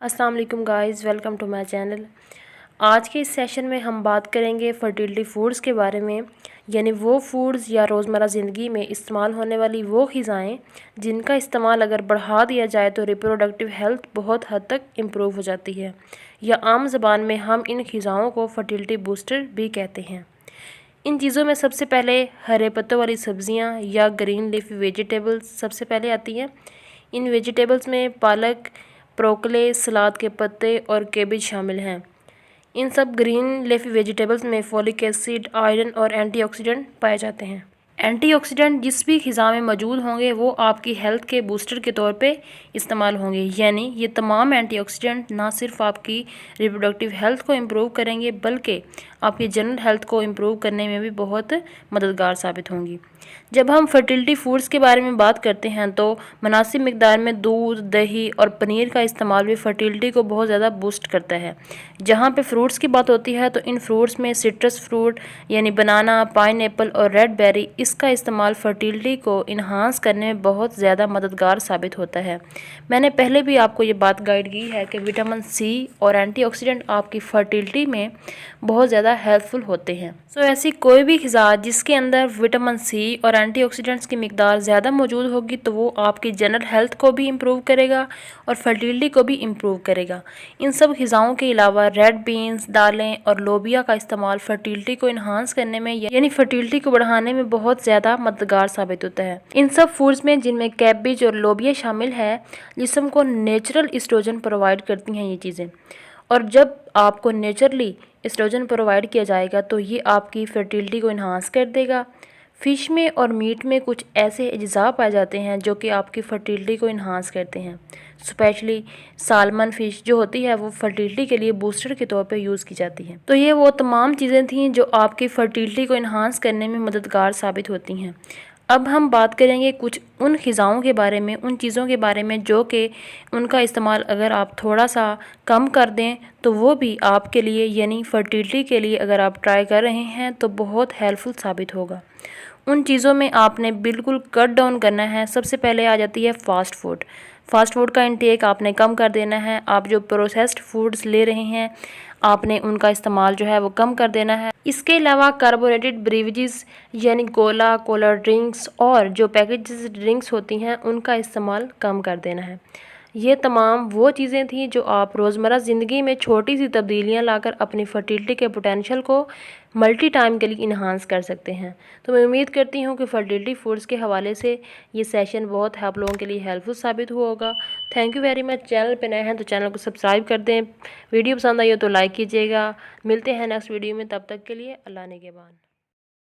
अस्सलाम वालेकुम guys, welcome to my channel. आज के इस सेशन में हम बात करेंगे फर्टिलिटी फूड्स के बारे में, यानी वो फूड्स या रोज़मर्रा ज़िंदगी में इस्तेमाल होने वाली वो ग़िज़ाएँ जिनका इस्तेमाल अगर बढ़ा दिया जाए तो रिप्रोडक्टिव हेल्थ बहुत हद तक इम्प्रूव हो जाती है, या आम ज़बान में हम इन ग़िज़ाओं को फर्टिलिटी बूस्टर भी कहते हैं। इन चीज़ों में सबसे पहले हरे पत्तों वाली सब्ज़ियाँ या ग्रीन लीफी वेजिटेबल्स सबसे पहले आती हैं। इन वेजिटेबल्स में पालक, ब्रोकली, सलाद के पत्ते और केबेज शामिल हैं। इन सब ग्रीन लीफी वेजिटेबल्स में फोलिक एसिड, आयरन और एंटीऑक्सीडेंट पाए जाते हैं। एंटीऑक्सीडेंट जिस भी ग़िज़ा में मौजूद होंगे वो आपकी हेल्थ के बूस्टर के तौर पे इस्तेमाल होंगे, यानी ये तमाम एंटीऑक्सीडेंट ना सिर्फ आपकी रिप्रोडक्टिव हेल्थ को इम्प्रूव करेंगे बल्कि आपकी जनरल हेल्थ को इम्प्रूव करने में भी बहुत मददगार साबित होंगी। जब हम फर्टिलिटी फूड्स के बारे में बात करते हैं तो मुनासिब मिकदार में दूध, दही और पनीर का इस्तेमाल भी फर्टिलिटी को बहुत ज़्यादा बूस्ट करता है। जहाँ पे फ्रूट्स की बात होती है तो इन फ्रूट्स में सिट्रस फ्रूट यानी बनाना, पाइनएप्पल और रेड बेरी, इसका इस्तेमाल फर्टिलिटी को इन्हांस करने में बहुत ज़्यादा मददगार साबित होता है। मैंने पहले भी आपको ये बात गाइड की है कि विटामिन सी और एंटीऑक्सीडेंट आपकी फर्टिलिटी में बहुत ज़्यादा हेल्पफुल होते हैं। सो ऐसी कोई भी ग़िज़ा जिसके अंदर विटामिन सी और एंटीऑक्सीडेंट्स की मिकदार ज़्यादा मौजूद होगी तो वो आपकी जनरल हेल्थ को भी इम्प्रूव करेगा और फर्टिलिटी को भी इम्प्रूव करेगा। इन सब ग़िज़ाओं के अलावा रेड बीन्स, दालें और लोबिया का इस्तेमाल फर्टिलिटी को इन्हांस करने में यानी फर्टिलिटी को बढ़ाने में बहुत ज़्यादा मददगार साबित होता है। इन सब फूड्स में जिनमें कैबेज और लोबिया शामिल है, जिस्म को नेचुरल एस्ट्रोजन प्रोवाइड करती हैं ये चीज़ें, और जब आपको नेचुरली एस्ट्रोजन प्रोवाइड किया जाएगा तो ये आपकी फर्टिलिटी को इन्हांस कर देगा। फ़िश में और मीट में कुछ ऐसे अज्जा पाए जाते हैं जो कि आपकी फर्टिलिटी को इन्हांस करते हैं। स्पेशली सालमन फ़िश जो होती है वो फर्टिलिटी के लिए बूस्टर के तौर पे यूज़ की जाती है। तो ये वो तमाम चीज़ें थीं जो आपकी फर्टिलिटी को इन्हांस करने में मददगार साबित होती हैं। अब हम बात करेंगे कुछ उन ग़िज़ाओं के बारे में, उन चीज़ों के बारे में जो कि उनका इस्तेमाल अगर आप थोड़ा सा कम कर दें तो वो भी आपके लिए यानी फर्टिलिटी के लिए अगर आप ट्राई कर रहे हैं तो बहुत हेल्पफुल साबित होगा। उन चीज़ों में आपने बिल्कुल कट डाउन करना है। सबसे पहले आ जाती है फ़ास्ट फूड। फ़ास्ट फूड का इंटेक आपने कम कर देना है। आप जो प्रोसेस्ड फूड्स ले रहे हैं आपने उनका इस्तेमाल जो है वो कम कर देना है। इसके अलावा कार्बोनेटेड ब्रीवरेजेस यानी कोला, कोला ड्रिंक्स और जो पैकेज ड्रिंक्स होती हैं उनका इस्तेमाल कम कर देना है। ये तमाम वो चीज़ें थी जो आप रोज़मर्रा ज़िंदगी में छोटी सी तब्दीलियां लाकर अपनी फर्टिलिटी के पोटेंशियल को मल्टी टाइम के लिए इन्हांस कर सकते हैं। तो मैं उम्मीद करती हूँ कि फर्टिलिटी फूड्स के हवाले से ये सेशन बहुत आप लोगों के लिए हेल्पफुल साबित हुआ होगा। Thank you very much. Channel पे नए हैं तो चैनल को सब्सक्राइब कर दें। वीडियो पसंद आई हो तो लाइक कीजिएगा। मिलते हैं नेक्स्ट वीडियो में, तब तक के लिए अल्लाह निगहबान।